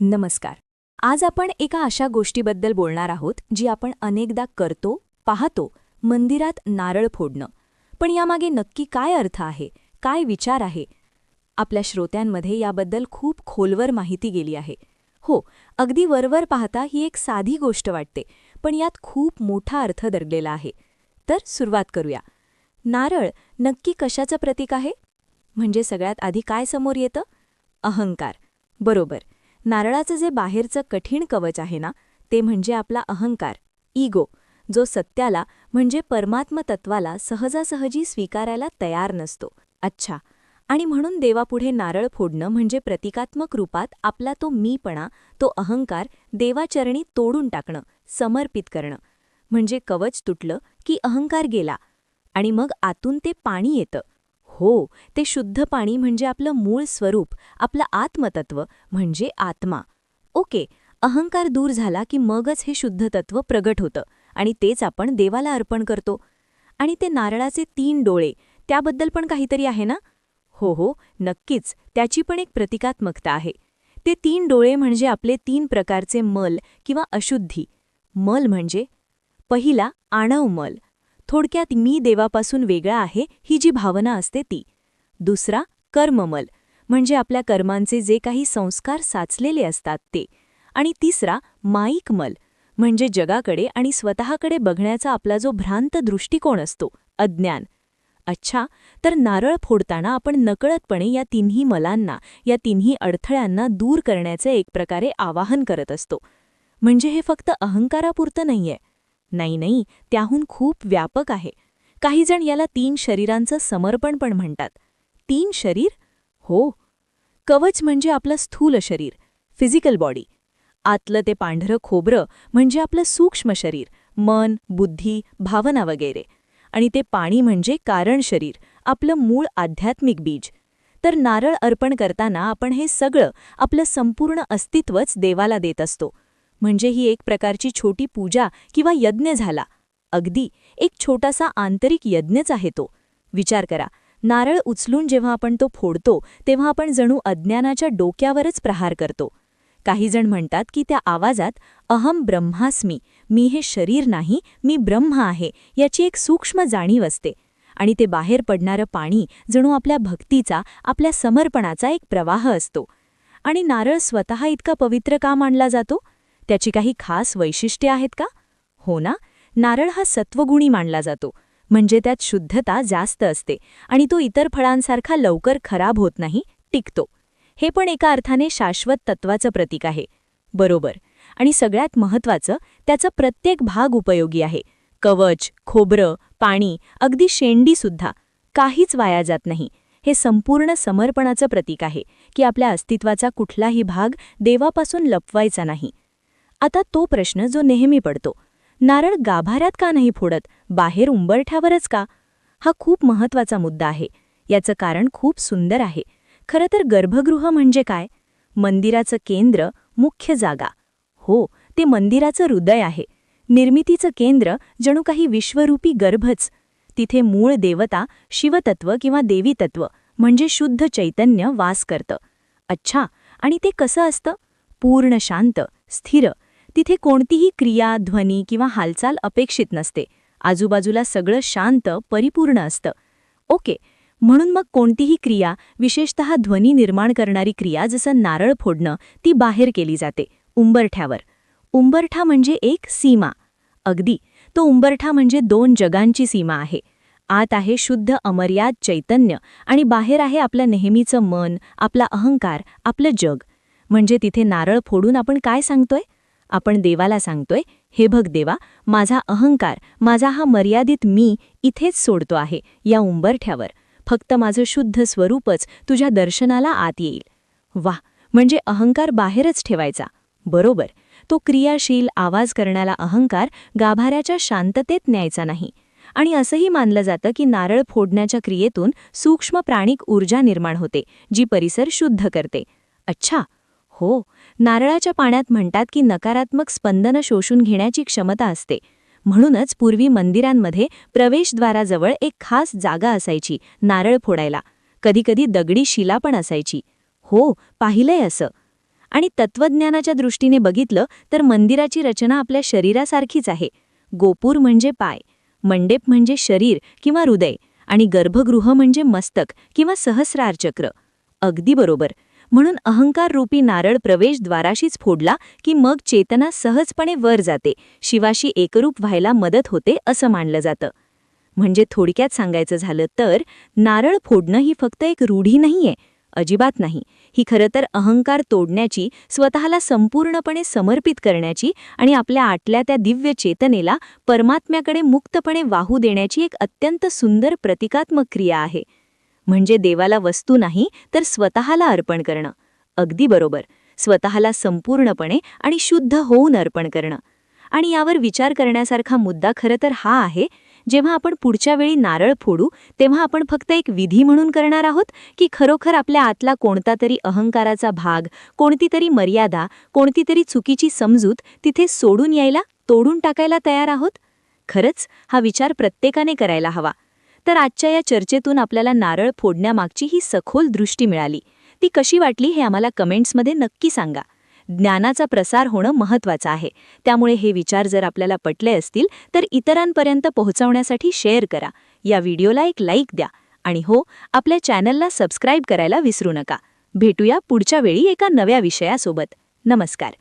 नमस्कार. आज आपण एका अशा गोष्टीबद्दल बोलणार आहोत जी आपण अनेकदा करतो, पाहतो, मंदिरात नारळ फोडणं. पण यामागे नक्की काय अर्थ आहे, काय विचार आहे? आपल्या श्रोत्यांमध्ये याबद्दल खूप खोलवर माहिती गेली आहे. हो, अगदी वरवर पाहता ही एक साधी गोष्ट वाटते, पण यात खूप मोठा अर्थ दडलेला आहे. तर सुरुवात करूया. नारळ नक्की कशाचं प्रतीक आहे? म्हणजे सगळ्यात आधी काय समोर येतं? अहंकार. बरोबर. नारळाचं जे बाहेरचं कठीण कवच आहे ना, ते म्हणजे आपला अहंकार, इगो, जो सत्याला म्हणजे परमात्मतत्वाला सहजासहजी स्वीकारायला तयार नसतो. अच्छा. आणि म्हणून देवापुढे नारळ फोडणं म्हणजे प्रतिकात्मक रूपात आपला तो मीपणा, तो अहंकार देवाचरणी तोडून टाकणं, समर्पित करणं. म्हणजे कवच तुटलं की अहंकार गेला आणि मग आतून ते पाणी येतं. हो, ते शुद्ध पाणी म्हणजे आपलं मूळ स्वरूप, आपलं आत्मतत्व म्हणजे आत्मा. ओके, अहंकार दूर झाला की मगच हे शुद्ध तत्व प्रगट होतं आणि तेच आपण देवाला अर्पण करतो. आणि ते नारळाचे 3 डोळे, त्याबद्दल पण काहीतरी आहे ना? हो, नक्कीच, त्याची पण एक प्रतिकात्मकता आहे. ते 3 डोळे म्हणजे आपले 3 प्रकारचे मल किंवा अशुद्धी. मल म्हणजे पहिला आणव मल, थोडक्यात मी देवापासून वेगळा आहे ही जी भावना असते ती. दुसरा कर्ममल, म्हणजे आपल्या कर्मांचे जे काही संस्कार साचलेले असतात ते. आणि तिसरा माईक मल, म्हणजे जगाकडे आणि स्वतःकडे बघण्याचा आपला जो भ्रांत दृष्टिकोन असतो, अज्ञान. अच्छा, तर नारळ फोडताना आपण नकळतपणे या तिन्ही मलांना, या तिन्ही अडथळ्यांना दूर करण्याचे एक प्रकारे आवाहन करत असतो. म्हणजे हे फक्त अहंकारापुरतं नाहीये. नाही, त्याहून खूप व्यापक आहे. काही जण याला 3 शरीरांचं समर्पण पण म्हणतात. 3 शरीर? हो. कवच म्हणजे आपलं स्थूल शरीर, फिजिकल बॉडी. आतलं ते पांढरं खोबरं म्हणजे आपलं सूक्ष्म शरीर, मन, बुद्धी, भावना वगैरे. आणि ते पाणी म्हणजे कारण शरीर, आपलं मूळ आध्यात्मिक बीज. तर नारळ अर्पण करताना आपण हे सगळं, आपलं संपूर्ण अस्तित्वच देवाला देत असतो. म्हणजे ही एक प्रकारची छोटी पूजा किंवा यज्ञ झाला. अगदी एक छोटासा आंतरिक यज्ञच आहे तो. विचार करा, नारळ उचलून जेव्हा आपण तो फोडतो तेव्हा आपण जणू अज्ञानाच्या डोक्यावरच प्रहार करतो. काही जण म्हणतात की त्या आवाजात अहम ब्रह्मास्मी, मी हे शरीर नाही, मी ब्रह्म आहे, याची एक सूक्ष्म जाणीव असते. आणि ते बाहेर पडणारं पाणी जणू आपल्या भक्तीचा, आपल्या समर्पणाचा एक प्रवाह असतो. आणि नारळ स्वतः इतका पवित्र का मानला जातो? त्याची काही खास वैशिष्ट्ये आहेत का? हो ना, नारळ हा सत्वगुणी मानला जातो. म्हणजे त्यात शुद्धता जास्त असते आणि तो इतर फळांसारखा लवकर खराब होत नाही, टिकतो. हे पण एका अर्थाने शाश्वत तत्वाचं प्रतीक आहे. बरोबर. आणि सगळ्यात महत्त्वाचं, त्याचा प्रत्येक भाग उपयोगी आहे. कवच, खोबरं, पाणी, अगदी शेंडीसुद्धा. काहीच वाया जात नाही. हे संपूर्ण समर्पणाचं प्रतीक आहे की आपल्या अस्तित्वाचा कुठलाही भाग देवापासून लपवायचा नाही. आता तो प्रश्न जो नेहमी पडतो, नारळ गाभाऱ्यात का नाही फोडत, बाहेर उंबरठ्यावरच का? हा खूप महत्त्वाचा मुद्दा आहे. याचं कारण खूप सुंदर आहे. खरं तर गर्भगृह म्हणजे काय? मंदिराचं केंद्र, मुख्य जागा. हो, ते मंदिराचं हृदय आहे. निर्मितीचं केंद्र जणू काही विश्वरूपी गर्भच. तिथे मूळ देवता, शिवतत्व किंवा देवीतत्व म्हणजे शुद्ध चैतन्य वास करतं. अच्छा, आणि ते कसं असतं? पूर्ण शांत, स्थिर. तिथे कोणतीही क्रिया, ध्वनी किंवा हालचाल अपेक्षित नसते. आजूबाजूला सगळं शांत, परिपूर्ण असतं. ओके, म्हणून मग कोणतीही क्रिया, विशेषतः ध्वनी निर्माण करणारी क्रिया जसं नारळ फोडणं, ती बाहेर केली जाते, उंबरठ्यावर. उंबरठा म्हणजे एक सीमा. अगदी, तो उंबरठा म्हणजे 2 जगांची सीमा आहे. आत आहे शुद्ध अमर्याद चैतन्य आणि बाहेर आहे आपलं नेहमीचं मन, आपला अहंकार, आपलं जग. म्हणजे तिथे नारळ फोडून आपण काय सांगतोय? आपण देवाला सांगतोय, हे बघ देवा, माझा अहंकार, माझा हा मर्यादित मी इथेच सोडतो आहे, या उंबरठ्यावर. फक्त माझं शुद्ध स्वरूपच तुझ्या दर्शनाला आत येईल. वाह, म्हणजे अहंकार बाहेरच ठेवायचा. बरोबर. तो क्रियाशील, आवाज करण्याला अहंकार गाभाऱ्याच्या शांततेत न्यायचा नाही. आणि असंही मानलं जातं की नारळ फोडण्याच्या क्रियेतून सूक्ष्म प्राणिक ऊर्जा निर्माण होते, जी परिसर शुद्ध करते. अच्छा. हो, नारळाच्या पाण्यात म्हणतात की नकारात्मक स्पंदनं शोषून घेण्याची क्षमता असते. म्हणूनच पूर्वी मंदिरांमध्ये प्रवेशद्वाराजवळ एक खास जागा असायची नारळ फोडायला. कधीकधी दगडी शिला पण असायची. हो, पाहिलंय असं. आणि तत्वज्ञानाच्या दृष्टीने बघितलं तर मंदिराची रचना आपल्या शरीरासारखीच आहे. गोपूर म्हणजे पाय, मंडेप म्हणजे शरीर किंवा हृदय आणि गर्भगृह म्हणजे मस्तक किंवा सहस्रार चक्र. अगदी बरोबर. म्हणून अहंकार रूपी नारळ प्रवेशद्वाराशीच फोडला की मग चेतना सहजपणे वर जाते, शिवाशी एकरूप व्हायला मदत होते असं मानलं जातं. म्हणजे थोडक्यात सांगायचं झालं तर नारळ फोडणं ही फक्त एक रूढी नाहीये, अजिबात नाही. ही खरं तर अहंकार तोडण्याची, स्वतःला संपूर्णपणे समर्पित करण्याची आणि आपल्या आतल्या त्या दिव्य चेतनेला परमात्म्याकडे मुक्तपणे वाहू देण्याची एक अत्यंत सुंदर प्रतिकात्मक क्रिया आहे. म्हणजे देवाला वस्तू नाही तर स्वतःला अर्पण करणं. अगदी बरोबर, स्वतःला संपूर्णपणे आणि शुद्ध होऊन अर्पण करणं. आणि यावर विचार करण्यासारखा मुद्दा खरं तर हा आहे, जेव्हा आपण पुढच्या वेळी नारळ फोडू तेव्हा आपण फक्त एक विधी म्हणून करणार आहोत की खरोखर आपल्या आतला कोणता तरी अहंकाराचा भाग, कोणती तरी मर्यादा, कोणती तरी चुकीची समजूत तिथे सोडून यायला, तोडून टाकायला तयार आहोत? खरंच हा विचार प्रत्येकाने करायला हवा. तर आजच्या या चर्चेतून आपल्याला नारळ फोडण्यामागची ही सखोल दृष्टी मिळाली. ती कशी वाटली हे आम्हाला कमेंट्समध्ये नक्की सांगा. ज्ञानाचा प्रसार होणं महत्त्वाचं आहे, त्यामुळे हे विचार जर आपल्याला पटले असतील तर इतरांपर्यंत पोहोचवण्यासाठी शेअर करा. या व्हिडिओला एक लाईक द्या आणि हो, आपल्या चॅनलला सबस्क्राईब करायला विसरू नका. भेटूया पुढच्या वेळी एका नव्या विषयासोबत. नमस्कार.